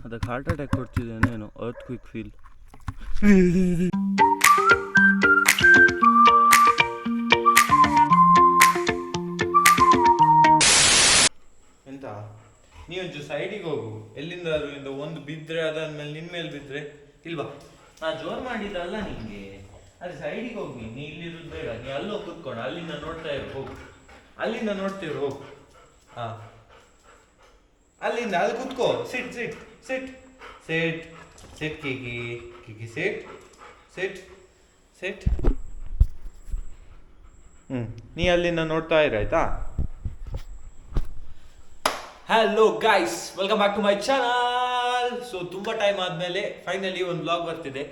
ಅದಕ್ಕೆ heart attack ಕೊಡ್ತಿದ್ದೇನೇನು, earthquake feel. ಎಂತ ನೀವೊಂಚು ಸೈಡಿಗೆ ಹೋಗು, ಎಲ್ಲಿಂದ ಒಂದು ಬಿದ್ದರೆ ಅದಾದ್ಮೇಲೆ ನಿನ್ನ ಮೇಲೆ ಬಿದ್ದರೆ ಇಲ್ವಾ. ನಾ ಜೋರು ಮಾಡಿದ್ದಲ್ಲ ನಿಂಗೆ, ಅದೇ ಸೈಡಿಗೆ ಹೋಗಿ. ನೀ ಇಲ್ಲಿರೋದು ಬೇಡ, ನೀ ಅಲ್ಲೋಗಿ ಕುತ್ಕೊಂಡು ಅಲ್ಲಿಂದ ನೋಡ್ತಾ ಇರು, ಹೋಗು. ಅಲ್ಲಿಂದ ನೋಡ್ತೀರು, ಹೋಗು. ಹಾಂ, ಅಲ್ಲಿಂದ ಅಲ್ಲಿ ಕುತ್ಕೋ. ಸಿಟ್ ಸಿಟ್ ಸಿಟ್ ಸಿಟ್ ಸಿಟ್ ಕಿಕಿ ಕಿಕಿ ಸಿಟ್ ಸಿಟ್ ಸಿಟ್. ನೀ ಅಲ್ಲಿಂದ ನೋಡ್ತಾ ಇರಾಯ್ತಾ. Hello guys, welcome back to my channel. So ತುಂಬ ಟೈಮ್ ಆದಮೇಲೆ ಫೈನಲಿ ಒಂದು ಬ್ಲಾಗ್ ಬರ್ತಿದೆ.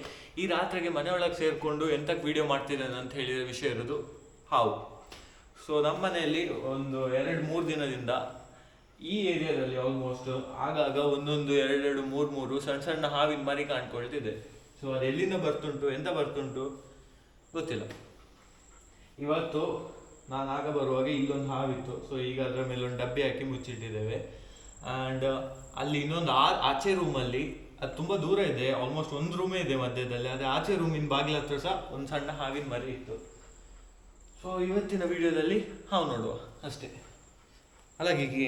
ಈ ರಾತ್ರಿಗೆ ಮನೆಯೊಳಗೆ ಸೇರಿಕೊಂಡು ಎಂತಕ್ಕೆ ವೀಡಿಯೋ ಮಾಡ್ತಿದ್ದೇನೆ ಅಂತ ಹೇಳಿದ ವಿಷಯ ಇರೋದು ಹಾವು. ಸೊ ನಮ್ಮ ಮನೆಯಲ್ಲಿ ಒಂದು 2-3 ದಿನದಿಂದ ಈ ಏರಿಯಾದಲ್ಲಿ ಆಲ್ಮೋಸ್ಟ್ ಆಗಾಗ ಒಂದೊಂದು 2-3 ಸಣ್ಣ ಸಣ್ಣ ಹಾವಿನ ಮರಿ ಕಾಣ್ಕೊಳ್ತಿದೆ. ಸೊ ಅದು ಎಲ್ಲಿಂದ ಬರ್ತುಂಟು, ಎಂತ ಬರ್ತುಂಟು ಗೊತ್ತಿಲ್ಲ. ಇವತ್ತು ನಾನು ಆಗ ಬರುವಾಗ ಇಲ್ಲೊಂದು ಹಾವಿತ್ತು. ಸೊ ಈಗ ಅದರ ಮೇಲೆ ಒಂದು ಡಬ್ಬಿ ಹಾಕಿ ಮುಚ್ಚಿಟ್ಟಿದ್ದೇವೆ. ಆ್ಯಂಡ್ ಅಲ್ಲಿ ಇನ್ನೊಂದು ಆಚೆ ರೂಮಲ್ಲಿ, ಅದು ತುಂಬ ದೂರ ಇದೆ, ಆಲ್ಮೋಸ್ಟ್ ಒಂದು ರೂಮೇ ಇದೆ ಮಧ್ಯದಲ್ಲಿ. ಅದೇ ಆಚೆ ರೂಮಿನ ಬಾಗಿಲ ಹತ್ರ ಸಹ ಒಂದು ಸಣ್ಣ ಹಾವಿನ ಮರಿ ಇತ್ತು. ಸೊ ಇವತ್ತಿನ ವಿಡಿಯೋದಲ್ಲಿ ಹಾವು ನೋಡುವ ಅಷ್ಟೇ. ಅಲ್ಲ ಗೀಗಿ,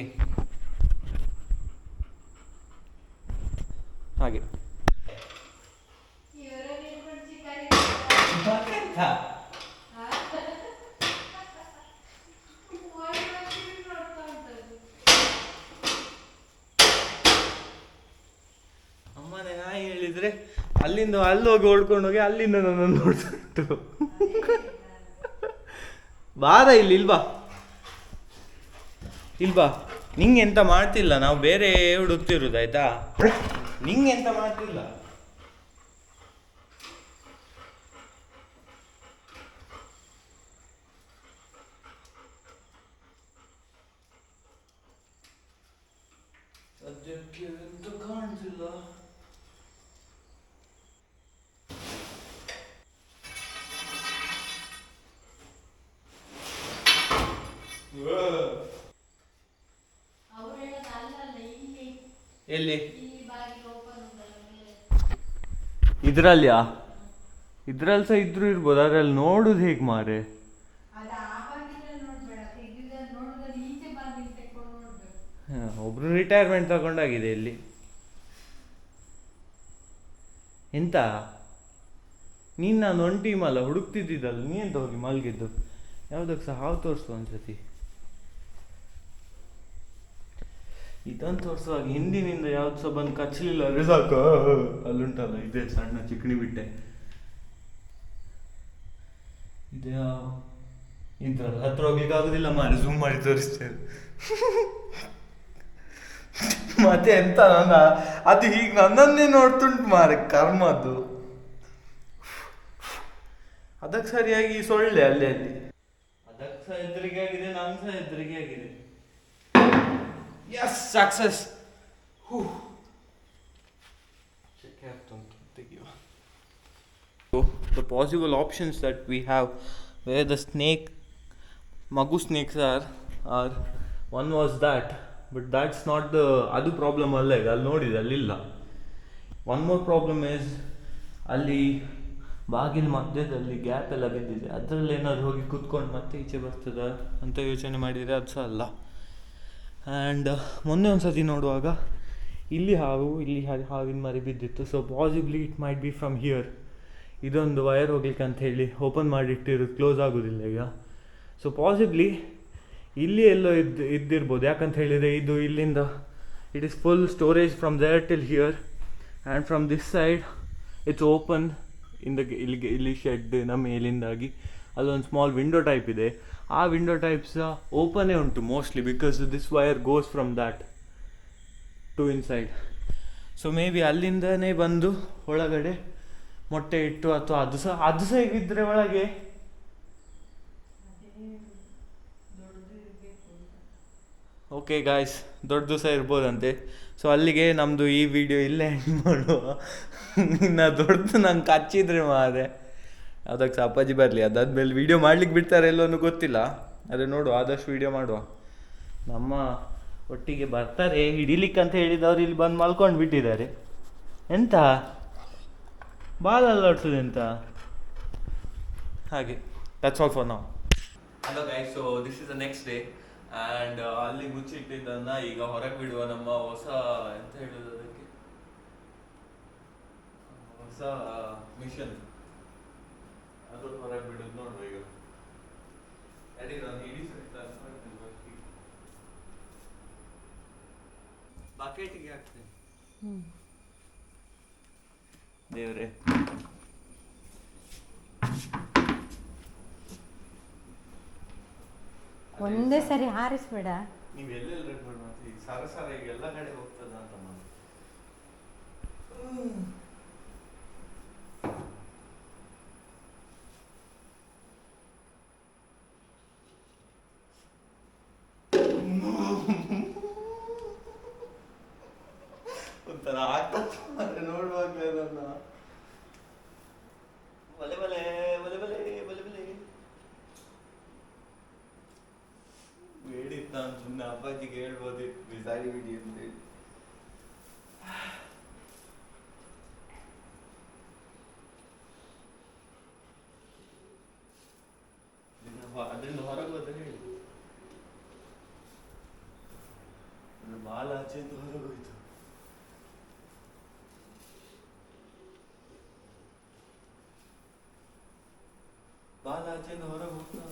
ಹಾಗೆ ಅಮ್ಮನೇ ನಾಯಿ ಹೇಳಿದ್ರೆ ಅಲ್ಲಿಂದ ಅಲ್ಲೋಗಿ ಓಡ್ಕೊಂಡೋಗಿ ಅಲ್ಲಿಂದ ನನ್ನನ್ನು ನೋಡ್ತು. ಬಾರ ಇಲ್ಲಿ, ಇಲ್ವಾ ಇಲ್ವಾ. ನಿಂಗೆ ಎಂತ ಮಾಡ್ತಿಲ್ಲ, ನಾವು ಬೇರೆ ಹುಡುಕ್ತಿರೋದು ಆಯ್ತಾ. ನಿಂಗೆ ಎಂತ ಮಾಡ್ತಿಲ್ಲ. ಸದ್ಯಕ್ಕೆ ಎಂತ ಕಾಣ್ತಿಲ್ಲ. ಎಲ್ಲಿ ಇದ್ರಲ್ಯಾ? ಇದ್ರಲ್ಲಿ ಸಹ ಇದ್ರು ಇರ್ಬೋದು, ಅದ್ರಲ್ಲಿ ನೋಡುದು ಹೇಗೆ ಮಾರೆ. ಒಬ್ರು ರಿಟೈರ್ಮೆಂಟ್ ತಗೊಂಡಾಗಿದೆ ಇಲ್ಲಿ. ಎಂತ ನೀನು ನಾನು ಒಂದು ಟೀಮ್ ಅಲ್ಲ ಹುಡುಕ್ತಿದ್ದಿದ್ದಲ್ಲ, ನೀ ಎಂತ ಹೋಗಿ ಮಲಗಿದ್ದು. ಯಾವುದಕ್ಕೆ ಸಹ ಹಾವು ತೋರಿಸು ಒಂದ್ಸತಿ. ಇದನ್ನು ತೋರಿಸುವಾಗ ಹಿಂದಿನಿಂದ ಯಾವ್ದು ಸಹ ಬಂದು ಕಚ್ಚಲಿಲ್ಲ ಅದೇ ಸಾಕು. ಅಲ್ಲುಂಟಲ್ಲ ಇದೇ ಸಣ್ಣ ಚಿಕಣಿ ಬಿಟ್ಟೆ, ಇದೇ ಇದ್ರಲ್ಲ ಹತ್ರ ಹೋಗ್ಲಿಕ್ಕೆ ಆಗುದಿಲ್ಲ ಮಾರಿ, ಝೂಮ್ ಮಾಡಿ ತೋರಿಸ್ತೇವೆ. ಮತ್ತೆ ಎಂತ ನನ್ನ ಅದು ಹೀಗೆ ನನ್ನನ್ನೇ ನೋಡ್ತುಂಟು ಮಾರೆ, ಕರ್ಮ ಅದು. ಅದಕ್ಕೆ ಸರಿಯಾಗಿ ಸೊಳ್ಳೆ ಅಲ್ಲಿ ಅದಕ್ಕೆ ಸಹ ಹೆದರಿಕೆ ಆಗಿದೆ, ನಂಗೆ ಸಹ ಹೆದರಿಕೆ ಆಗಿದೆ. Yes, success. So the possible options that we have where the magu snakes are one was that, but that's not the adu problem alla ida alli nodide allilla. One more problem is ಅಲ್ಲಿ ಬಾಗಿಲು ಮಧ್ಯದಲ್ಲಿ gap ಎಲ್ಲ ಬಿದ್ದಿದೆ, ಅದರಲ್ಲಿ ಏನಾದ್ರು ಹೋಗಿ ಕುತ್ಕೊಂಡು ಮತ್ತೆ ಈಚೆ ಬರ್ತದ ಅಂತ ಯೋಚನೆ ಮಾಡಿದರೆ ಅದು ಸಹ ಅಲ್ಲ. ಆ್ಯಂಡ್ ಮೊನ್ನೆ ಒಂದು ಸತಿ ನೋಡುವಾಗ ಇಲ್ಲಿ ಹಾವಿನ ಮರಿ ಬಿದ್ದಿತ್ತು. So possibly it might be from here. ಇದೊಂದು ವೈರ್ ಹೋಗ್ಲಿಕ್ಕೆ ಅಂತ ಹೇಳಿ ಓಪನ್ ಮಾಡಿಟ್ಟಿರೋದು, ಕ್ಲೋಸ್ ಆಗೋದಿಲ್ಲ ಈಗ. ಸೊ ಪಾಸಿಬ್ಲಿ ಇಲ್ಲಿ ಎಲ್ಲೋ ಇದ್ದಿರ್ಬೋದು. ಯಾಕಂತ ಹೇಳಿದರೆ ಇದು ಇಲ್ಲಿಂದ it is full storage from there till here, and from this side it's open ಇಲ್ಲಿ ಶೆಡ್ನ ಮೇಲಿಂದಾಗಿ ಅಲ್ಲೊಂದು ಸ್ಮಾಲ್ ವಿಂಡೋ ಟೈಪ್ ಇದೆ. ಆ ವಿಂಡೋ ಟೈಪ್ಸ್ ಓಪನೇ ಉಂಟು mostly, because this wire goes from that to inside. So maybe ಅಲ್ಲಿಂದನೇ ಬಂದು ಒಳಗಡೆ ಮೊಟ್ಟೆ ಇಟ್ಟು, ಅಥವಾ ಅದು ಸಹ ಇದ್ದರೆ ಒಳಗೆ ಓಕೆ ಗಾಯ್ಸ್, ದೊಡ್ಡದು ಸಹ ಇರ್ಬೋದಂತೆ. ಸೊ ಅಲ್ಲಿಗೆ ನಮ್ಮದು ಈ ವಿಡಿಯೋ ಇಲ್ಲೇ ಎಂಡ್ ಮಾಡುವ. ಇನ್ನು ದೊಡ್ಡದು ನಂಗೆ ಕಚ್ಚಿದ್ರೆ ಮಾರೆ ಅದಕ್ಕೆ ಸಹ ಅಪ್ಪಾಜಿ ಬರಲಿ. ಅದಾದ್ಮೇಲೆ ವೀಡಿಯೋ ಮಾಡ್ಲಿಕ್ಕೆ ಬಿಡ್ತಾರೆ ಎಲ್ಲೋ ಗೊತ್ತಿಲ್ಲ, ಅದೇ ನೋಡುವ, ಆದಷ್ಟು ವೀಡಿಯೋ ಮಾಡುವ. ನಮ್ಮ ಒಟ್ಟಿಗೆ ಬರ್ತಾರೆ ಹಿಡಿಲಿಕ್ಕಂತ ಹೇಳಿದವ್ರು ಇಲ್ಲಿ ಬಂದು ಮಲ್ಕೊಂಡು ಬಿಟ್ಟಿದ್ದಾರೆ. ಎಂತ ಬಾಲ್ ಅಲ್ಲಾಡ್ಸೋದು ಎಂತ ಹಾಗೆ. That's all for now. Hello guys, so this is the next day and ಅಲ್ಲಿ ಮುಚ್ಚಿಟ್ಟಿದ್ದನ್ನು ಈಗ ಹೊರಗೆ ಬಿಡುವ ನಮ್ಮ ಹೊಸ ಎಂತ ಹೇಳೋದು ಅದಕ್ಕೆ ಹೊಸ ಮಿಷನ್ ಅದು ಹೊರಗೆ ಬಿಡೋದು ನೋಡುವ ಈಗ. ಅಡಿ ನಾನು ಇಡೀ ಬಕೆಟಿಗೆ ಹಾಕ್ತೇನೆ. ದೇವ್ರೆ ಒಂದೇ ಸರಿ ಹಾರಿಸ್ಬೇಡ. ನೀವು ಎಲ್ಲೆಲ್ಲ ರೆಕಾರ್ಡ್ ಮಾಡ್ತೀವಿ ಸರ ಸರ ಈಗ ಎಲ್ಲ ಕಡೆ ಹೋಗ್ತದ ಅಂತ ನಾನು ಒಂಥರ ಆಗ್ತದೆ ನೋಡುವಾಗಲೇ ನನ್ನ ಬಲೆ ಬಲೆ ಬಲೆ ಬಲೆ ಬಲೆ ಬಲೆ ಬೇಡಿತ್ತು. ನಾನು ಸುಮ್ಮನೆ ಅಪ್ಪಾಜಿಗೆ ಹೇಳ್ಬೋದಿತ್ತು ಬಿಸಾಡಿ ಬಿಡಿ ಅಂತೇಳಿ. ಅದರಿಂದ ಹೊರಗೆ ಹೋದ್ರೆ ಹೇಳಿ ಬಾಲ ಆಚೆಯಿಂದ ಹೊರಗೆ ಹೋಯ್ತು. ಬಾಲ ಆಚೆಯಿಂದ ಹೊರಗೆ ಹೋಗ್ತಾ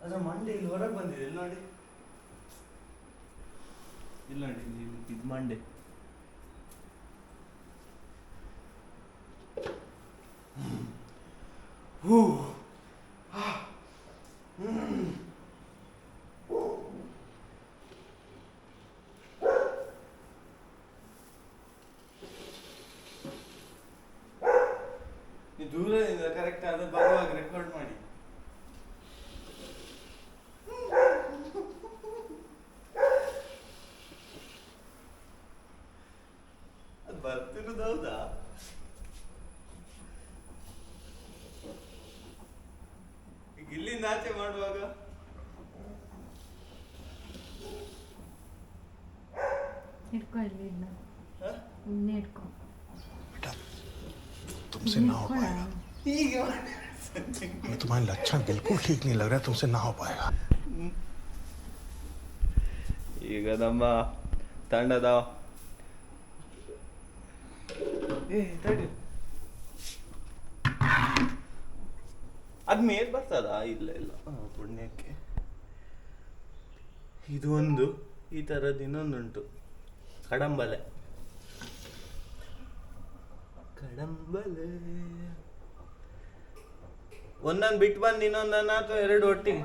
ಅದ್ರ ಮಂಡೆ ಇಲ್ಲಿ ಹೊರಗೆ ಬಂದಿದೆ. ಇಲ್ಲಿ ನೋಡಿ, ಇಲ್ಲಿ ನೋಡಿ, ಇದು ಮಂಡೆ. ಹೂ ನೀವು ದೂರದಿಂದ ಕರೆಕ್ಟ್ ಆದ ಬರುವಾಗ ರೆಕಾರ್ಡ್ ಮಾಡಿ. ಅದು ಬರ್ತಿರೋದು ಹೌದಾ? ಈಗ ಇಲ್ಲಿಂದ ಆಚೆ ಮಾಡುವಾಗ ಹಿಡ್ಕೊ, ಇಲ್ಲಿಂದ ಇನ್ನೇ ಹಿಡ್ಕೊ. तुमसे ना हो पाएगा. तुम्हारे लक्षण बिल्कुल ठीक नहीं लग रहा है. तुमसे ना हो पाएगा. ಈಗ ನಮ್ಮ ತಂಡದ ಅದ್ ಮೇಲ್ ಬರ್ತದ? ಇಲ್ಲ ಇಲ್ಲ, ಪುಣ್ಯಕ್ಕೆ ಇದು ಒಂದು ಈ ಥರದ್ದು ಇನ್ನೊಂದುಂಟು, ಕಡಂಬಲೆ. ಕಡಂಬಲೆ ಒಂದೊಂದು ಬಿಟ್ಟು ಬಂದು ಇನ್ನೊಂದನ್ನ ಅಥವಾ ಎರಡು ಒಟ್ಟಿಗೆ.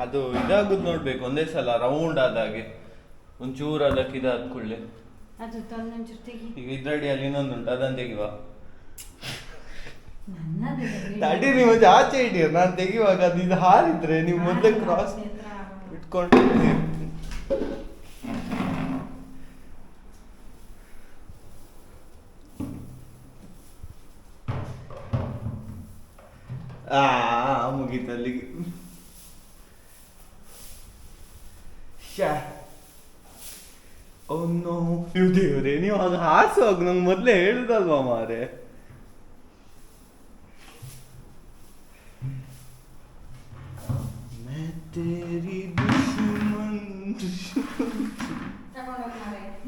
ಅದು ಇದಾಗುದು ನೋಡ್ಬೇಕು ಒಂದೇ ಸಲ ರೌಂಡ್ ಆದಾಗೆ. ಒಂಚೂರು ಅದಕ್ಕೆ ಇದಾದ ಕೂಡಲೇ ಈಗ ಇದ್ರಡಿ ಅಲ್ಲಿ ಇನ್ನೊಂದುಂಟು, ಅದನ್ನು ತೆಗಿವ. ತಡಿ, ನೀವು ಆಚೆ ಇಡೀರಿ, ನಾನು ತೆಗಿವಾಗ ಅದು ಇದು ಹಾರಿದ್ರೆ ನೀವು ಮೊದಲೇ ಕ್ರಾಸ್ ಇಟ್ಕೊಂಡು ಮುಗೀತಲ್ಲಿಗೆ. ಅವನು ನೀವು ದೇವ್ರೆ, ನೀವು ಆಗ ಹಾಸುವಾಗ ನಂಗೆ ಮೊದಲೇ ಹೇಳುದಲ್ವಾ ಮಾರೆ.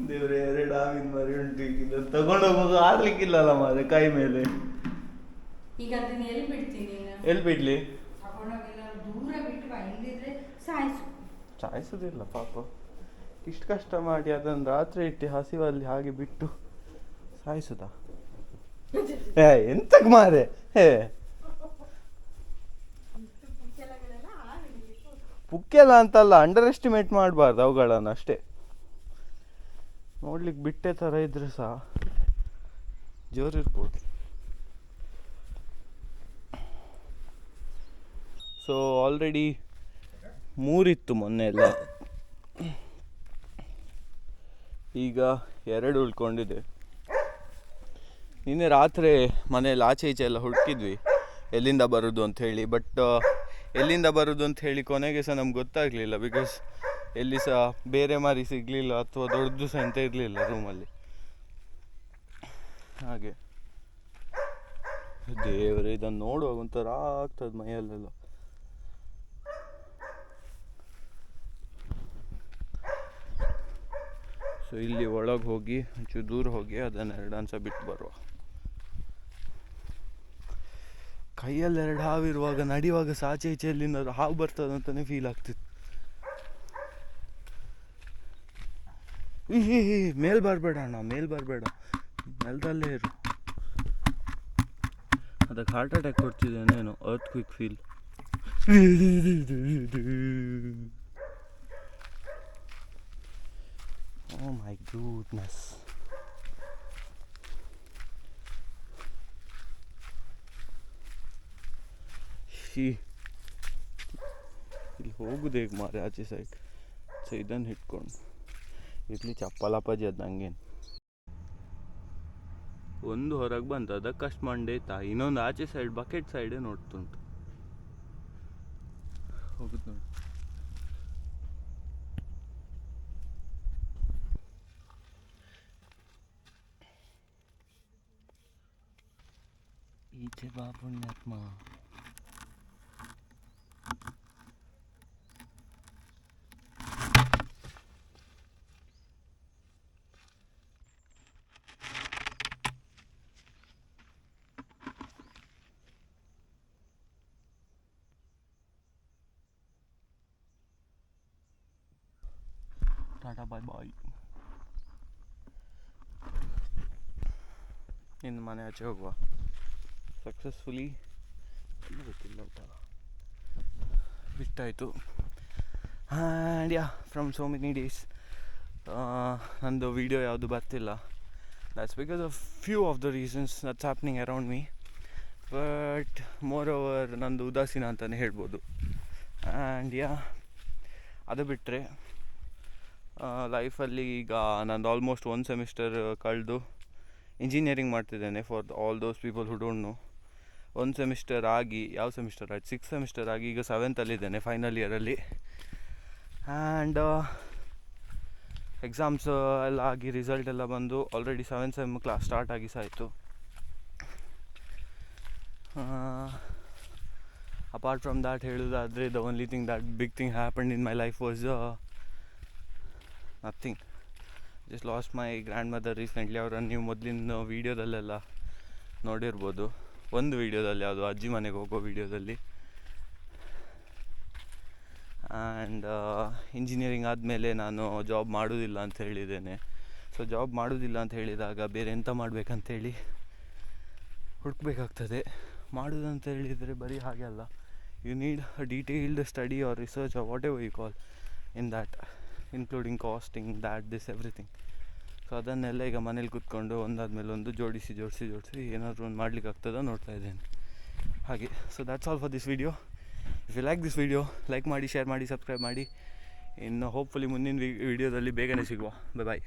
ದೇವ್ರೆ, ಎರಡು ಆಗಿನ ಮರಿ ಉಂಟು, ಈಗ ತಗೊಂಡೋಗುವಾಗ ಆಡ್ಲಿಕ್ಕಿಲ್ಲಲ್ಲ ಮಾರೆ ಕೈ ಮೇಲೆ. ಈಗ ಅದನ್ನ ಎಲ್ಲಿ ಬಿಡ್ತೀನಿ? ಎಲ್ಲಿ ಬಿಡ್ಲಿ? ದೂರ ಬಿಟ್ಟು ಸಾಯಿಸುದಿಲ್ಲ ಪಾಪ. ಇಷ್ಟು ಕಷ್ಟ ಮಾಡಿ ಅದನ್ನು ರಾತ್ರಿ ಇಟ್ಟು ಹಸಿವಲ್ಲಿ ಹಾಗೆ ಬಿಟ್ಟು ಸಾಯಿಸುದ? ಎಂತಕ್ ಮಾರೆ. ಪುಕ್ಕೆಲ್ಲ ಅಂತಲ್ಲ, ಅಂಡರ್ ಎಸ್ಟಿಮೇಟ್ ಮಾಡಬಾರ್ದು ಅವುಗಳನ್ನು ಅಷ್ಟೇ. ನೋಡ್ಲಿಕ್ಕೆ ಬಿಟ್ಟೆ ಥರ ಇದ್ರೆ ಸಹ ಜೋರಿರ್ಬೋದು. ಸೊ ಆಲ್ರೆಡಿ 3 ಇತ್ತು ಮೊನ್ನೆ ಎಲ್ಲ. ಈಗ 2 ಉಳ್ಕೊಂಡಿದೆ. ನಿನ್ನೆ ರಾತ್ರಿ ಮನೇಲಿ ಆಚೆ ಈಚೆ ಎಲ್ಲ ಹುಡುಕಿದ್ವಿ ಎಲ್ಲಿಂದ ಬರೋದು ಅಂಥೇಳಿ. ಬಟ್ ಎಲ್ಲಿಂದ ಬರೋದು ಅಂತ ಹೇಳಿ ಕೊನೆಗೆ ಸಹ ನಮ್ಗೆ ಗೊತ್ತಾಗಲಿಲ್ಲ. ಬಿಕಾಸ್ ಎಲ್ಲಿ ಸಹ ಬೇರೆ ಮಾರಿ ಸಿಗಲಿಲ್ಲ ಅಥವಾ ದೊಡ್ಡದು ಸಹ ಎಂತ ಇರಲಿಲ್ಲ ರೂಮಲ್ಲಿ. ಹಾಗೆ ದೇವರೇ, ಇದನ್ನು ನೋಡುವಾಗ ಒಂಥರ ಆಗ್ತದೆ ಮೈಯಲ್ಲೆಲ್ಲ. ಸೊ ಇಲ್ಲಿ ಒಳಗೆ ಹೋಗಿ ಒಂಚೂರು ದೂರ ಹೋಗಿ ಅದನ್ನು 2 ಅನ್ಸ ಬಿಟ್ಟು ಬರುವ. ಕೈಯಲ್ಲಿ 2 ಹಾವಿರುವಾಗ ನಡೆಯುವಾಗ ಸಾಚೆ ಈಚೆ ಎಲ್ಲಿಂದ ಹಾವು ಬರ್ತದೆ ಅಂತಲೇ ಫೀಲ್ ಆಗ್ತಿತ್ತು. ಮೇಲ್ ಬರಬೇಡ ಅಣ್ಣ, ಮೇಲ್ ಬರಬೇಡ, ನೆಲದಲ್ಲೇ ಇರು. ಅದಕ್ಕೆ ಹಾರ್ಟ್ ಅಟ್ಯಾಕ್ ಕೊಡ್ತಿದ್ದೇನೇನು, earthquake feel. Oh my goodness. ಇಲ್ಲಿ ಹೋಗುದು ಹೇಗೆ ಮಾರೆ ಆಚೆ ಸೈಡ್. ಸೊ ಇದನ್ನು ಹಿಡ್ಕೊಂಡು ಇರ್ಲಿ ಚಪ್ಪಲಪ್ಪಾಜಿ ಅದು ನಂಗೇನು. ಒಂದು ಹೊರಗೆ ಬಂತು, ಅದಕ್ಕಷ್ಟು ಮಂಡೆ ಆಯ್ತಾ. ಇನ್ನೊಂದು ಆಚೆ ಸೈಡ್ ಬಕೆಟ್ ಸೈಡೇ ನೋಡ್ತುಂಟು. ಹೋಗುದು ನೋಡಿ. ಈಚೆ ಬಾ ಪುಣ್ಯಾತ್ಮ. ಟಾಟಾ ಬಾಯ್ ಬಾಯ್. ಇನ್ನು ಮನೆ ಆಚೆ ಹೋಗುವ. ಸಕ್ಸಸ್ಫುಲಿ ಗೊತ್ತಿಲ್ಲ ಬಿಟ್ಟಾಯಿತು. And yeah, from so many days ನಂದು ವೀಡಿಯೋ ಯಾವುದು ಬರ್ತಿಲ್ಲ. That's because of few of the reasons that's happening around me. But moreover ನಂದು ಉದಾಸೀನ ಅಂತಲೇ ಹೇಳ್ಬೋದು. ಆ್ಯಂಡ್ ಯಾ, ಅದು ಬಿಟ್ಟರೆ ಲೈಫಲ್ಲಿ ಈಗ ನಂದು ಆಲ್ಮೋಸ್ಟ್ 1 ಸೆಮಿಸ್ಟರ್ ಕಳೆದು ಇಂಜಿನಿಯರಿಂಗ್ ಮಾಡ್ತಿದ್ದೇನೆ. For all those people who don't know, 1 semester ಆಗಿ, ಯಾವ ಸೆಮಿಸ್ಟರ್ ಆಯ್ತು, 6th ಸೆಮಿಸ್ಟರ್ ಆಗಿ ಈಗ 7th ಫೈನಲ್ ಇಯರಲ್ಲಿ. ಆ್ಯಂಡ್ ಎಕ್ಸಾಮ್ಸ್ ಎಲ್ಲ ಆಗಿ ರಿಸಲ್ಟ್ ಎಲ್ಲ ಬಂದು already 7th sem class start ಆಗಿ ಸಾಯಿತು. ಅಪಾರ್ಟ್ ಫ್ರಮ್ ದ್ಯಾಟ್ ಹೇಳೋದಾದರೆ, the only thing that big thing happened in my life was nothing. Just lost my grandmother recently. ಅವರನ್ನು ನೀವು ಮೊದಲಿನ ವೀಡಿಯೋದಲ್ಲೆಲ್ಲ ನೋಡಿರ್ಬೋದು, ಒಂದು ವೀಡಿಯೋದಲ್ಲಿ, ಯಾವುದು ಅಜ್ಜಿ ಮನೆಗೆ ಹೋಗೋ ವೀಡಿಯೋದಲ್ಲಿ. ಆ್ಯಂಡ್ ಇಂಜಿನಿಯರಿಂಗ್ ಆದಮೇಲೆ ನಾನು ಜಾಬ್ ಮಾಡೋದಿಲ್ಲ ಅಂತ ಹೇಳಿದ್ದೇನೆ. ಸೊ ಜಾಬ್ ಮಾಡೋದಿಲ್ಲ ಅಂತ ಹೇಳಿದಾಗ ಬೇರೆ ಎಂತ ಮಾಡಬೇಕಂತೇಳಿ ಹುಡುಕಬೇಕಾಗ್ತದೆ. ಮಾಡೋದಂತ ಹೇಳಿದರೆ ಬರೀ ಹಾಗೆ ಅಲ್ಲ, you need a detailed study or research or whatever you call in that, including costing, that, this everything. So ಅದನ್ನೆಲ್ಲ ಈಗ ಮನೇಲಿ ಕೂತ್ಕೊಂಡು ಒಂದಾದ್ಮೇಲೆ ಒಂದು ಜೋಡಿಸಿ ಏನಾದರೂ ಒಂದು ಮಾಡ್ಲಿಕ್ಕೆ ಆಗ್ತದೋ ನೋಡ್ತಾ ಇದ್ದೇನೆ ಹಾಗೆ. So that's all for this video. If you like this video, like ಮಾಡಿ, ಶೇರ್ ಮಾಡಿ, ಸಬ್ಸ್ಕ್ರೈಬ್ ಮಾಡಿ. ಇನ್ನು ಹೋಪ್ಫುಲಿ ಮುಂದಿನ ವಿಡಿಯೋದಲ್ಲಿ ಬೇಗನೆ ಸಿಗುವ. ಬಾಯ್.